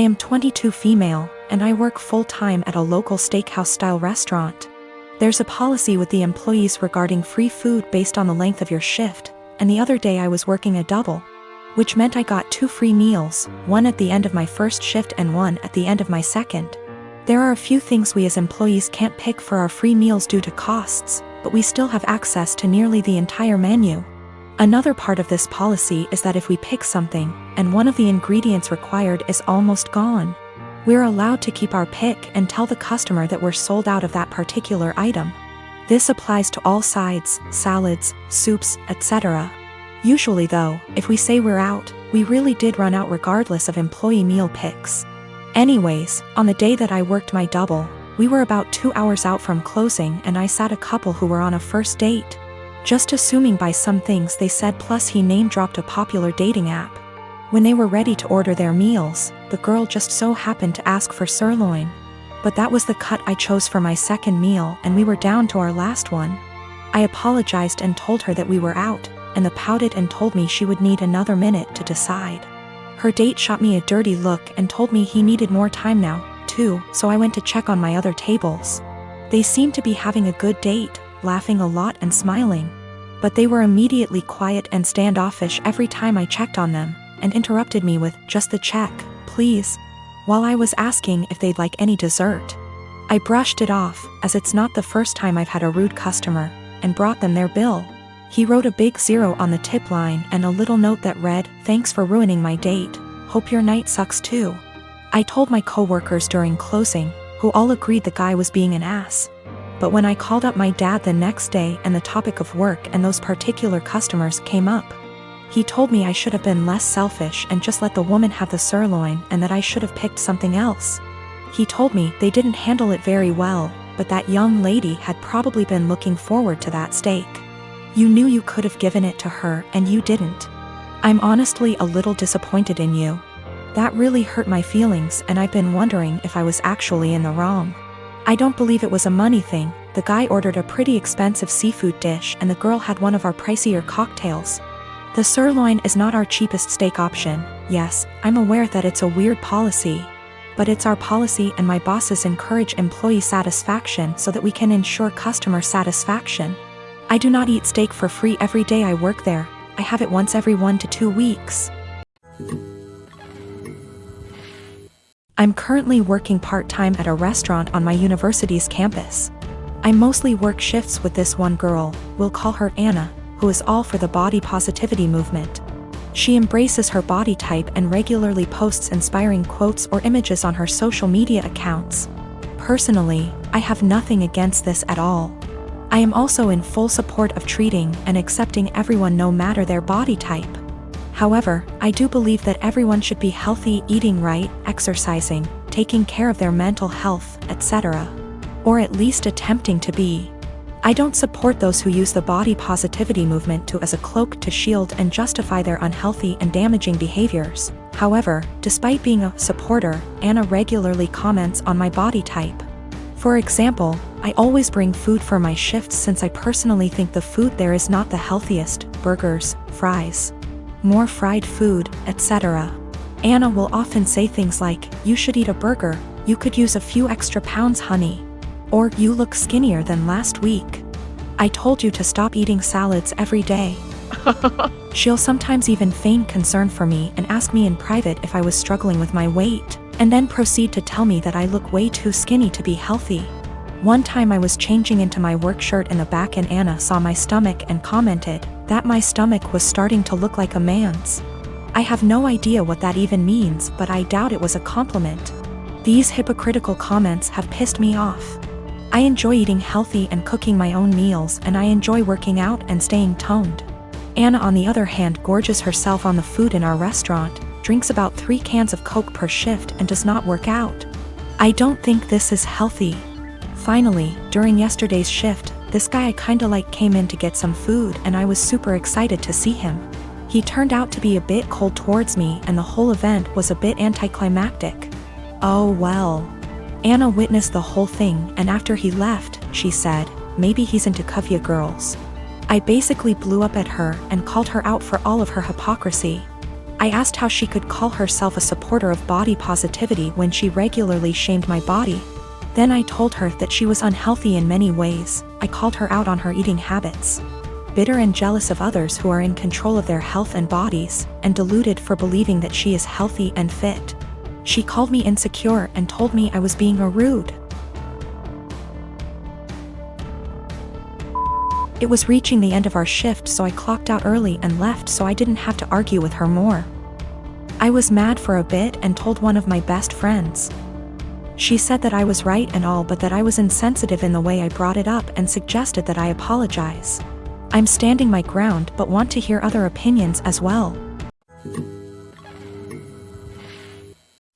I am 22 female, and I work full-time at a local steakhouse-style restaurant. There's a policy with the employees regarding free food based on the length of your shift, and the other day I was working a double, which meant I got 2 free meals, one at the end of my first shift and one at the end of my second. There are a few things we as employees can't pick for our free meals due to costs, but we still have access to nearly the entire menu. Another part of this policy is that if we pick something, and one of the ingredients required is almost gone, we're allowed to keep our pick and tell the customer that we're sold out of that particular item. This applies to all sides, salads, soups, etc. Usually though, if we say we're out, we really did run out regardless of employee meal picks. Anyways, on the day that I worked my double, we were about 2 hours out from closing and I sat a couple who were on a first date. Just assuming by some things they said, plus he name-dropped a popular dating app. When they were ready to order their meals, the girl just so happened to ask for sirloin. But that was the cut I chose for my second meal and we were down to our last one. I apologized and told her that we were out, and the pouted and told me she would need another minute to decide. Her date shot me a dirty look and told me he needed more time now, too, so I went to check on my other tables. They seemed to be having a good date, laughing a lot and smiling. But they were immediately quiet and standoffish every time I checked on them, and interrupted me with, "Just the check, please," while I was asking if they'd like any dessert. I brushed it off, as it's not the first time I've had a rude customer, and brought them their bill. He wrote a big 0 on the tip line and a little note that read, "Thanks for ruining my date. Hope your night sucks too." I told my coworkers during closing, who all agreed the guy was being an ass. But when I called up my dad the next day and the topic of work and those particular customers came up, he told me I should have been less selfish and just let the woman have the sirloin and that I should have picked something else. He told me they didn't handle it very well, but that young lady had probably been looking forward to that steak. You knew you could have given it to her and you didn't. I'm honestly a little disappointed in you. That really hurt my feelings and I've been wondering if I was actually in the wrong. I don't believe it was a money thing. The guy ordered a pretty expensive seafood dish and the girl had one of our pricier cocktails. The sirloin is not our cheapest steak option. Yes, I'm aware that it's a weird policy. But it's our policy and my bosses encourage employee satisfaction so that we can ensure customer satisfaction. I do not eat steak for free every day I work there. I have it once every 1 to 2 weeks. I'm currently working part-time at a restaurant on my university's campus. I mostly work shifts with this one girl, we'll call her Anna, who is all for the body positivity movement. She embraces her body type and regularly posts inspiring quotes or images on her social media accounts. Personally, I have nothing against this at all. I am also in full support of treating and accepting everyone no matter their body type. However, I do believe that everyone should be healthy, eating right, exercising, taking care of their mental health, etc. Or at least attempting to be. I don't support those who use the body positivity movement as a cloak to shield and justify their unhealthy and damaging behaviors. However, despite being a supporter, Anna regularly comments on my body type. For example, I always bring food for my shifts since I personally think the food there is not the healthiest, burgers, fries, more fried food, etc. Anna will often say things like, "You should eat a burger, you could use a few extra pounds, honey." Or, "You look skinnier than last week. I told you to stop eating salads every day." She'll sometimes even feign concern for me and ask me in private if I was struggling with my weight, and then proceed to tell me that I look way too skinny to be healthy. One time I was changing into my work shirt in the back and Anna saw my stomach and commented that my stomach was starting to look like a man's. I have no idea what that even means, but I doubt it was a compliment. These hypocritical comments have pissed me off. I enjoy eating healthy and cooking my own meals, and I enjoy working out and staying toned. Anna, on the other hand, gorges herself on the food in our restaurant, drinks about 3 cans of Coke per shift, and does not work out. I don't think this is healthy. Finally, during yesterday's shift, this guy I kinda like came in to get some food and I was super excited to see him. He turned out to be a bit cold towards me and the whole event was a bit anticlimactic. Oh well. Anna witnessed the whole thing and after he left, she said, "Maybe he's into Kavya girls." I basically blew up at her and called her out for all of her hypocrisy. I asked how she could call herself a supporter of body positivity when she regularly shamed my body. Then I told her that she was unhealthy in many ways. I called her out on her eating habits. Bitter and jealous of others who are in control of their health and bodies, and deluded for believing that she is healthy and fit. She called me insecure and told me I was being rude. It was reaching the end of our shift, so I clocked out early and left so I didn't have to argue with her more. I was mad for a bit and told one of my best friends. She said that I was right and all, but that I was insensitive in the way I brought it up and suggested that I apologize. I'm standing my ground but want to hear other opinions as well.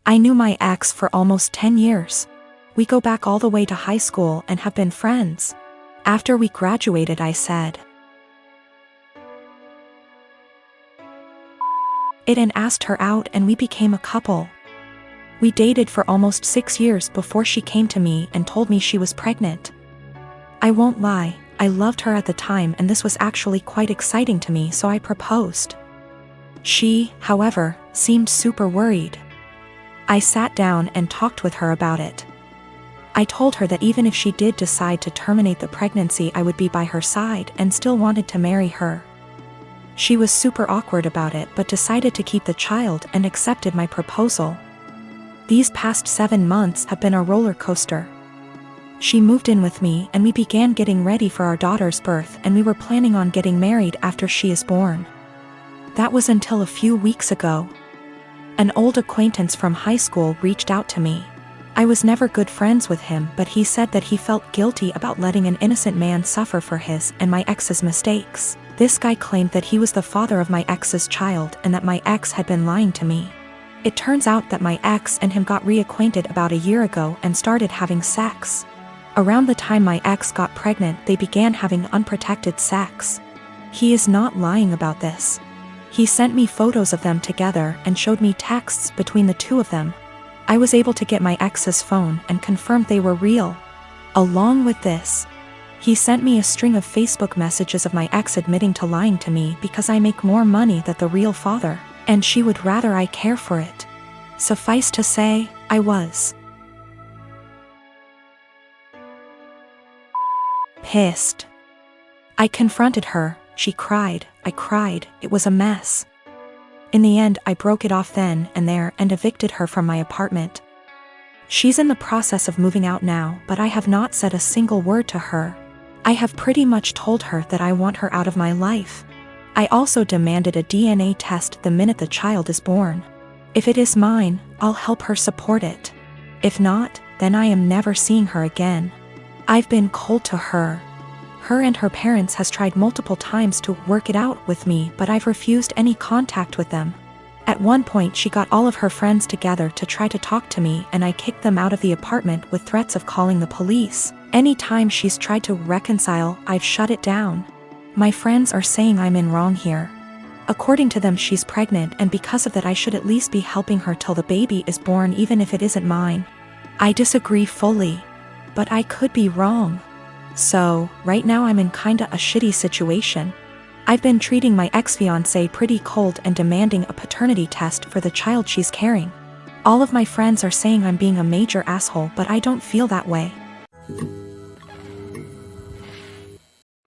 I knew my ex for almost 10 years. We go back all the way to high school and have been friends. After we graduated, I said it and asked her out, and we became a couple. We dated for almost 6 years before she came to me and told me she was pregnant. I won't lie, I loved her at the time and this was actually quite exciting to me, so I proposed. She, however, seemed super worried. I sat down and talked with her about it. I told her that even if she did decide to terminate the pregnancy, I would be by her side and still wanted to marry her. She was super awkward about it but decided to keep the child and accepted my proposal. These past 7 months have been a roller coaster. She moved in with me and we began getting ready for our daughter's birth, and we were planning on getting married after she is born. That was until a few weeks ago. An old acquaintance from high school reached out to me. I was never good friends with him, but he said that he felt guilty about letting an innocent man suffer for his and my ex's mistakes. This guy claimed that he was the father of my ex's child and that my ex had been lying to me. It turns out that my ex and him got reacquainted about a year ago and started having sex. Around the time my ex got pregnant, they began having unprotected sex. He is not lying about this. He sent me photos of them together and showed me texts between the two of them. I was able to get my ex's phone and confirmed they were real. Along with this, he sent me a string of Facebook messages of my ex admitting to lying to me because I make more money than the real father, and she would rather I care for it. Suffice to say, I was pissed. I confronted her, she cried, I cried, it was a mess. In the end, I broke it off then and there and evicted her from my apartment. She's in the process of moving out now, but I have not said a single word to her. I have pretty much told her that I want her out of my life. I also demanded a DNA test the minute the child is born. If it is mine, I'll help her support it. If not, then I am never seeing her again. I've been cold to her. Her and her parents has tried multiple times to work it out with me, but I've refused any contact with them. At one point she got all of her friends together to try to talk to me, and I kicked them out of the apartment with threats of calling the police. Anytime she's tried to reconcile, I've shut it down. My friends are saying I'm in wrong here. According to them, she's pregnant, and because of that I should at least be helping her till the baby is born, even if it isn't mine. I disagree fully. But I could be wrong. So, right now I'm in kinda a shitty situation. I've been treating my ex-fiancé pretty cold and demanding a paternity test for the child she's carrying. All of my friends are saying I'm being a major asshole, but I don't feel that way.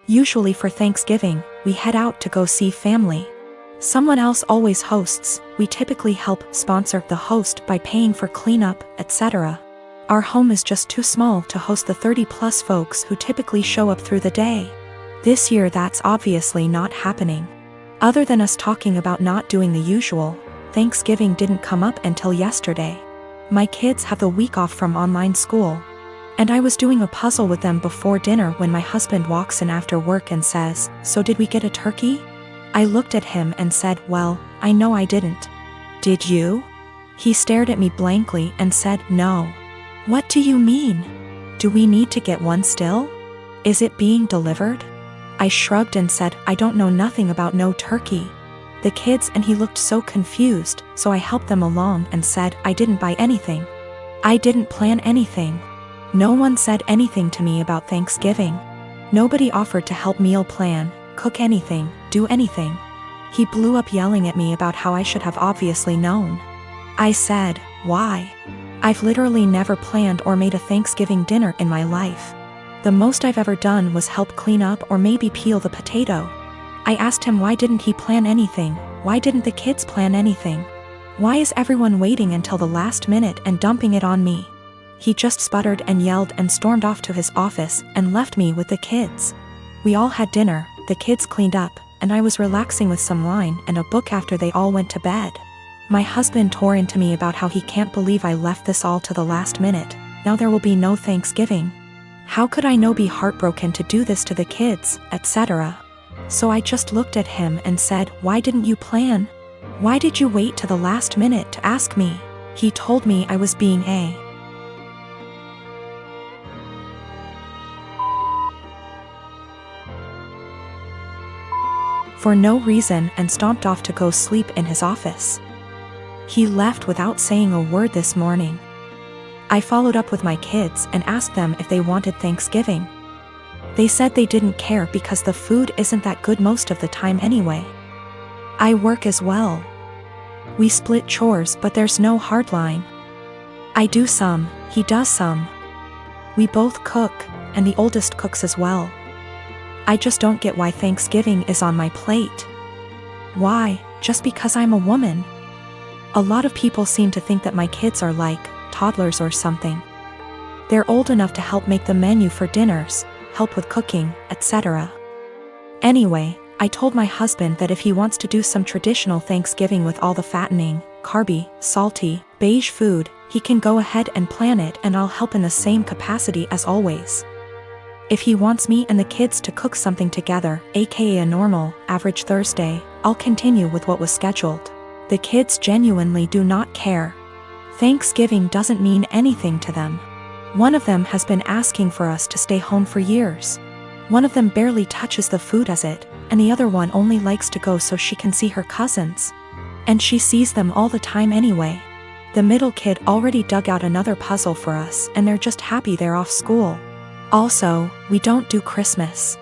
Usually for Thanksgiving, we head out to go see family. Someone else always hosts. We typically help sponsor the host by paying for cleanup, etc. Our home is just too small to host the 30+ folks who typically show up through the day. This year that's obviously not happening. Other than us talking about not doing the usual, Thanksgiving didn't come up until yesterday. My kids have the week off from online school, and I was doing a puzzle with them before dinner when my husband walks in after work and says, "So did we get a turkey?" I looked at him and said, "Well, I know I didn't." "Did you?" He stared at me blankly and said, "No." "What do you mean? Do we need to get one still? Is it being delivered?" I shrugged and said, "I don't know nothing about no turkey." The kids and he looked so confused, so I helped them along and said, "I didn't buy anything. I didn't plan anything. No one said anything to me about Thanksgiving. Nobody offered to help meal plan, cook anything, do anything." He blew up yelling at me about how I should have obviously known. I said, "Why? I've literally never planned or made a Thanksgiving dinner in my life. The most I've ever done was help clean up or maybe peel the potato." I asked him why didn't he plan anything, why didn't the kids plan anything? Why is everyone waiting until the last minute and dumping it on me? He just sputtered and yelled and stormed off to his office and left me with the kids. We all had dinner, the kids cleaned up, and I was relaxing with some wine and a book after they all went to bed. My husband tore into me about how he can't believe I left this all to the last minute. Now there will be no Thanksgiving. How could I be heartbroken to do this to the kids, etc. So I just looked at him and said, "Why didn't you plan? Why did you wait to the last minute to ask me?" He told me I was being a for no reason and stomped off to go sleep in his office. He left without saying a word this morning. I followed up with my kids and asked them if they wanted Thanksgiving. They said they didn't care because the food isn't that good most of the time anyway. I work as well. We split chores, but there's no hard line. I do some, he does some. We both cook, and the oldest cooks as well. I just don't get why Thanksgiving is on my plate. Why, just because I'm a woman? A lot of people seem to think that my kids are like toddlers or something. They're old enough to help make the menu for dinners, help with cooking, etc. Anyway, I told my husband that if he wants to do some traditional Thanksgiving with all the fattening, carby, salty, beige food, he can go ahead and plan it and I'll help in the same capacity as always. If he wants me and the kids to cook something together, aka a normal, average Thursday, I'll continue with what was scheduled. The kids genuinely do not care. Thanksgiving doesn't mean anything to them. One of them has been asking for us to stay home for years. One of them barely touches the food as it, and the other one only likes to go so she can see her cousins. And she sees them all the time anyway. The middle kid already dug out another puzzle for us and they're just happy they're off school. Also, we don't do Christmas.